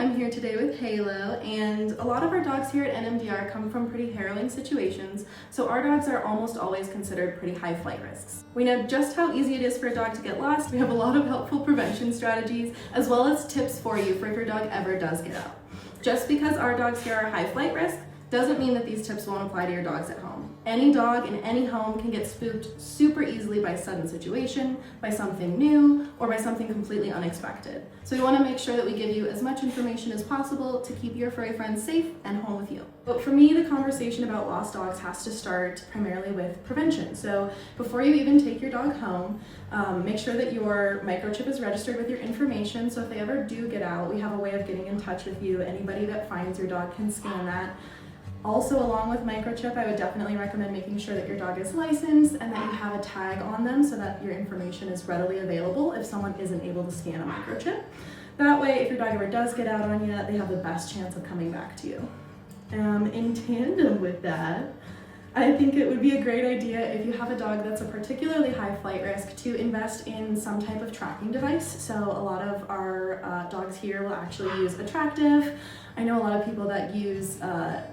I'm here today with Halo, and a lot of our dogs here at NMDR come from pretty harrowing situations, so our dogs are almost always considered pretty high flight risks. We know just how easy it is for a dog to get lost. We have a lot of helpful prevention strategies, as well as tips for you for if your dog ever does get out. Just because our dogs here are high flight risk doesn't mean that these tips won't apply to your dogs at home. Any dog in any home can get spooked super easily by a sudden situation, by something new, or by something completely unexpected. So we want to make sure that we give you as much information as possible to keep your furry friends safe and home with you. But for me, the conversation about lost dogs has to start primarily with prevention. So before you even take your dog home, make sure that your microchip is registered with your information, so if they ever do get out, we have a way of getting in touch with you. Anybody that finds your dog can scan that. Also, along with microchip, I would definitely recommend making sure that your dog is licensed and that you have a tag on them so that your information is readily available if someone isn't able to scan a microchip. That way, if your dog ever does get out on you, they have the best chance of coming back to you. In tandem with that, I think it would be a great idea if you have a dog that's a particularly high flight risk to invest in some type of tracking device. So a lot of our dogs here will actually use Attractive. I know a lot of people that use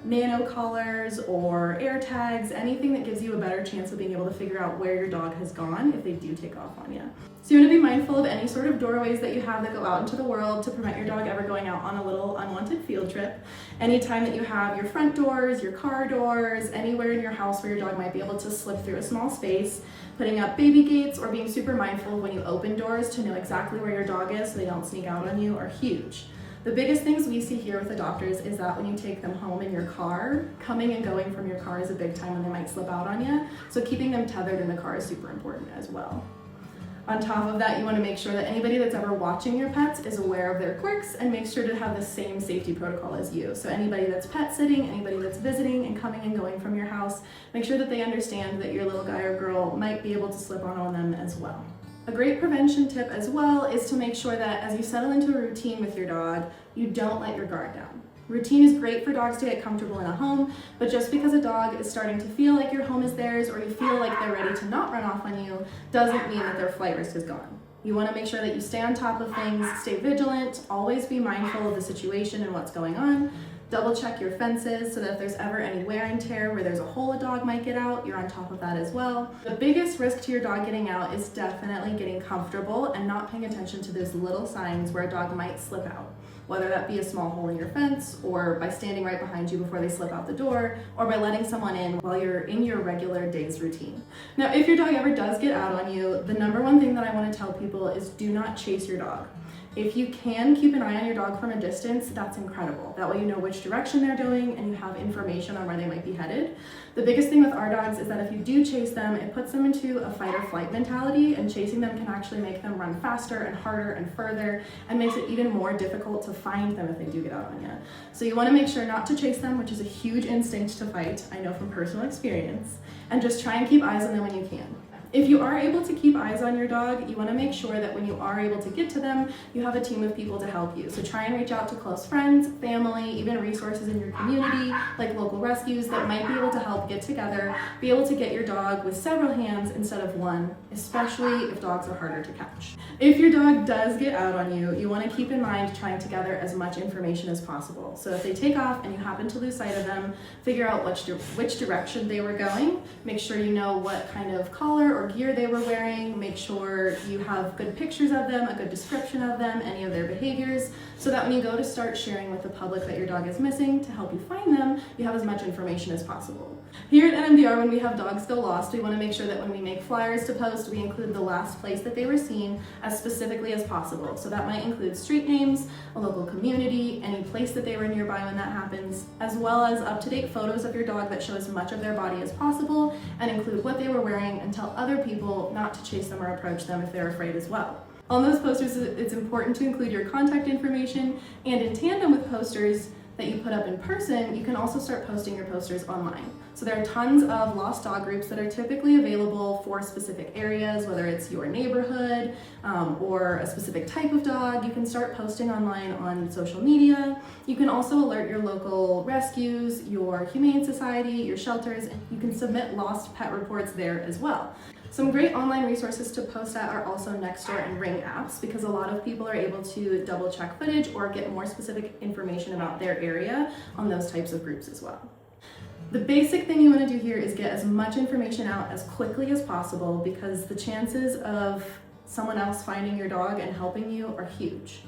nano collars or air tags, anything that gives you a better chance of being able to figure out where your dog has gone if they do take off on you. So you want to be mindful of any sort of doorways that you have that go out into the world to prevent your dog ever going out on a little unwanted field trip. Anytime that you have your front doors, your car doors, anywhere in your house where your dog might be able to slip through a small space, putting up baby gates or being super mindful of when you open doors to know exactly where your dog is so they don't sneak out on you are huge. The biggest things we see here with adopters is that when you take them home in your car, coming and going from your car is a big time when they might slip out on you. So keeping them tethered in the car is super important as well. On top of that, you want to make sure that anybody that's ever watching your pets is aware of their quirks and make sure to have the same safety protocol as you. So anybody that's pet sitting, anybody that's visiting and coming and going from your house, make sure that they understand that your little guy or girl might be able to slip on them as well. A great prevention tip as well is to make sure that as you settle into a routine with your dog, you don't let your guard down. Routine is great for dogs to get comfortable in a home, but just because a dog is starting to feel like your home is theirs or you feel like they're ready to not run off on you doesn't mean that their flight risk is gone. You want to make sure that you stay on top of things, stay vigilant, always be mindful of the situation and what's going on. Double check your fences so that if there's ever any wear and tear where there's a hole a dog might get out, you're on top of that as well. The biggest risk to your dog getting out is definitely getting comfortable and not paying attention to those little signs where a dog might slip out. Whether that be a small hole in your fence, or by standing right behind you before they slip out the door, or by letting someone in while you're in your regular day's routine. Now, if your dog ever does get out on you, the number one thing that I want to tell people is do not chase your dog. If you can keep an eye on your dog from a distance, that's incredible. That way you know which direction they're doing and you have information on where they might be headed. The biggest thing with our dogs is that if you do chase them, it puts them into a fight or flight mentality, and chasing them can actually make them run faster and harder and further and makes it even more difficult to find them if they do get out on you. So you want to make sure not to chase them, which is a huge instinct to fight, I know from personal experience, and just try and keep eyes on them when you can. If you are able to keep eyes on your dog, you want to make sure that when you are able to get to them, you have a team of people to help you. So try and reach out to close friends, family, even resources in your community, like local rescues that might be able to help get together, be able to get your dog with several hands instead of one, especially if dogs are harder to catch. If your dog does get out on you, you want to keep in mind trying to gather as much information as possible. So if they take off and you happen to lose sight of them, figure out which direction they were going, make sure you know what kind of collar or gear they were wearing, make sure you have good pictures of them, a good description of them, any of their behaviors, so that when you go to start sharing with the public that your dog is missing to help you find them, you have as much information as possible. Here at NMDR, when we have dogs go lost, we want to make sure that when we make flyers to post, we include the last place that they were seen as specifically as possible. So that might include street names, a local community, any place that they were nearby when that happens, as well as up-to-date photos of your dog that show as much of their body as possible and include what they were wearing and tell other people not to chase them or approach them if they're afraid as well. On those posters, it's important to include your contact information, and in tandem with posters that you put up in person, you can also start posting your posters online. So there are tons of lost dog groups that are typically available for specific areas, whether it's your neighborhood or a specific type of dog. You can start posting online on social media. You can also alert your local rescues, your humane society, your shelters, and you can submit lost pet reports there as well. Some great online resources to post at are also Nextdoor and Ring apps, because a lot of people are able to double check footage or get more specific information about their area on those types of groups as well. The basic thing you want to do here is get as much information out as quickly as possible, because the chances of someone else finding your dog and helping you are huge.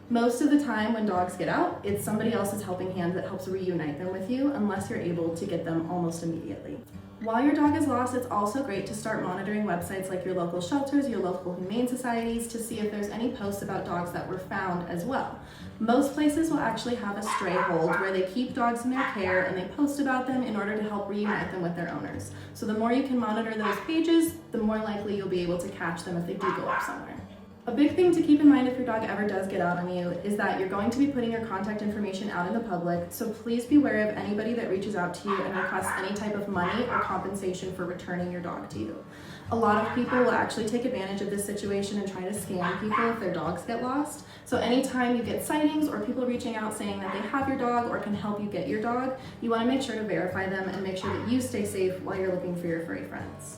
Most of the time when dogs get out, it's somebody else's helping hand that helps reunite them with you, unless you're able to get them almost immediately. While your dog is lost, it's also great to start monitoring websites like your local shelters, your local humane societies, to see if there's any posts about dogs that were found as well. Most places will actually have a stray hold where they keep dogs in their care and they post about them in order to help reunite them with their owners. So the more you can monitor those pages, the more likely you'll be able to catch them if they do go up somewhere. A big thing to keep in mind if your dog ever does get out on you is that you're going to be putting your contact information out in the public, so please be wary of anybody that reaches out to you and requests any type of money or compensation for returning your dog to you. A lot of people will actually take advantage of this situation and try to scam people if their dogs get lost. So anytime you get sightings or people reaching out saying that they have your dog or can help you get your dog, you want to make sure to verify them and make sure that you stay safe while you're looking for your furry friends.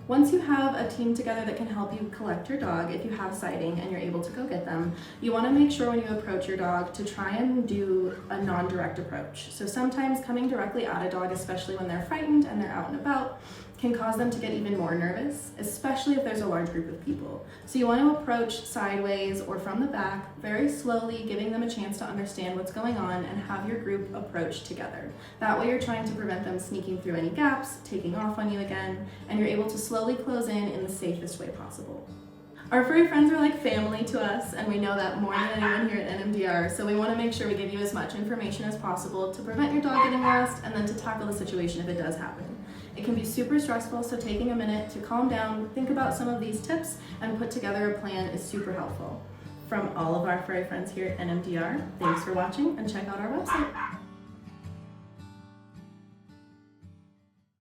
Once you have a team together that can help you collect your dog, if you have sighting and you're able to go get them, you want to make sure when you approach your dog to try and do a non-direct approach. So sometimes coming directly at a dog, especially when they're frightened and they're out and about, can cause them to get even more nervous, especially if there's a large group of people. So you want to approach sideways or from the back, very slowly, giving them a chance to understand what's going on, and have your group approach together. That way you're trying to prevent them sneaking through any gaps, taking off on you again, and you're able to slowly close in the safest way possible. Our furry friends are like family to us, and we know that more than anyone here at NMDR, so we want to make sure we give you as much information as possible to prevent your dog getting lost and then to tackle the situation if it does happen. It can be super stressful, so taking a minute to calm down, think about some of these tips, and put together a plan is super helpful. From all of our furry friends here at NMDR, thanks for watching, and check out our website.